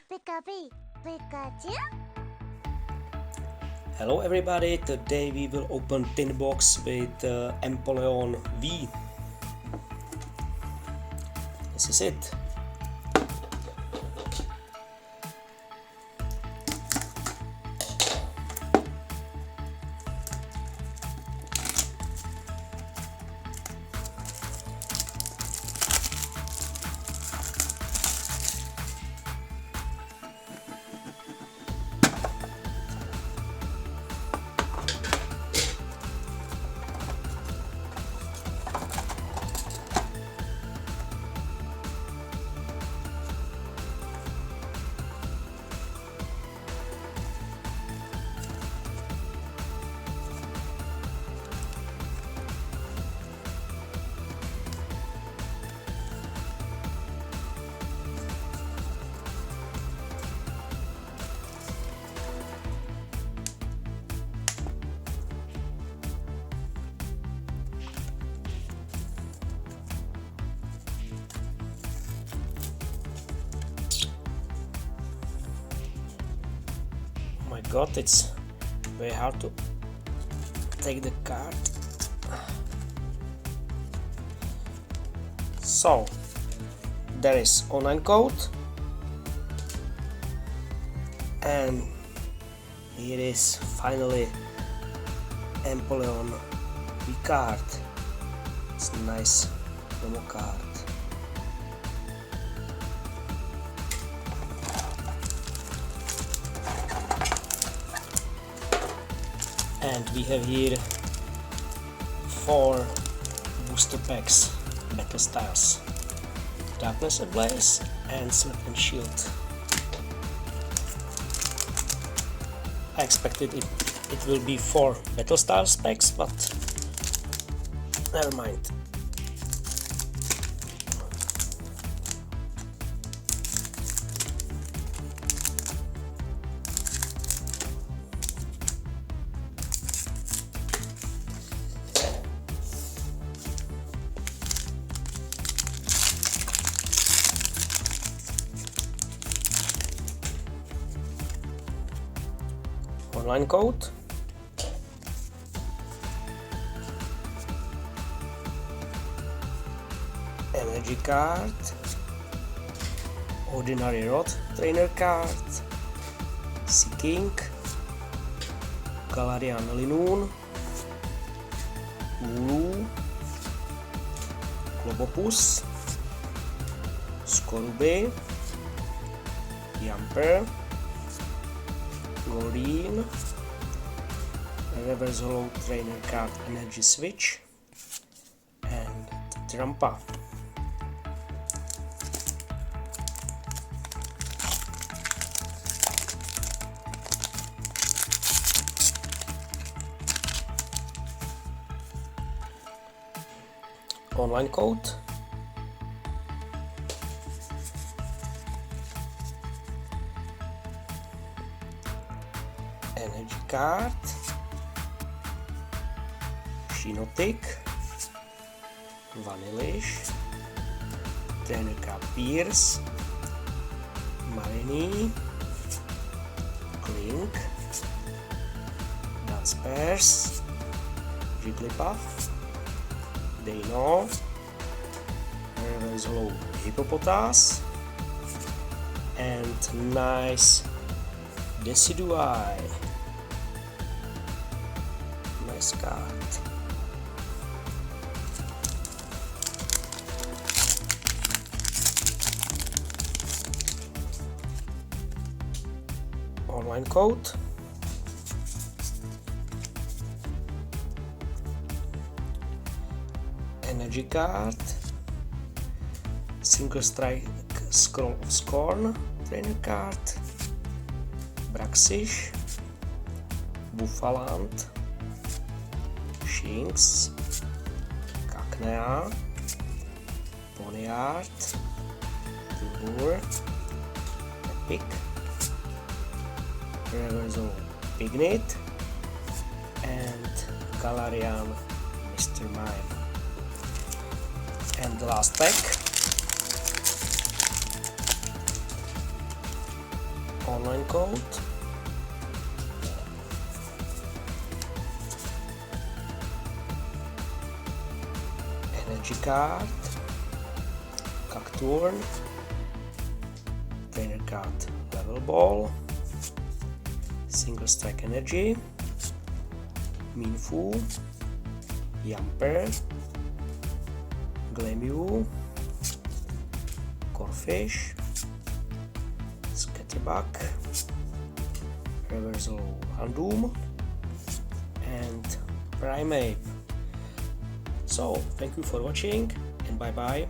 Pikachu? Hello everybody, today we will open tin box with Empoleon V. This is it. Oh my god, it's very hard to take the card. So, there is online code, and here is finally Empoleon V card. It's a nice promo card. And we have here 4 booster packs, Battle Styles, Darkness Ablaze and Sword and Shield. I expected it will be 4 Battle Styles packs, but never mind. Online code, energy card, ordinary Rod trainer card, Seeking, Galarian Linoon, Ulu, Globopus, Skorube, Yamper, Gorin, Reverse Hollow Trainer card Energy Switch, and Trampa. Online code, energy card, Shinotic, Vanillish, trainer card Pierce, Marini, Clink, Dunsparce, Jigglypuff, Dino, Reverse Hollow Hippopotas, and nice Decidueye. Nice card. Online code, energy card, Single Strike Scroll of Scorn trainer card, Braxish, Buffalant, Shinx, Cacnea, Ponyard, Bulbur, Epic, Reverso Pignet, and Galarian Mr. Mime. And the last pack, online code, energy card, Cacturn, trainer card Level Ball, single strike energy, Minfu, Yamper, Glamew, Corphish, Scatterbuck, Reversal Houndoom, and Primeape. So, thank you for watching and bye bye.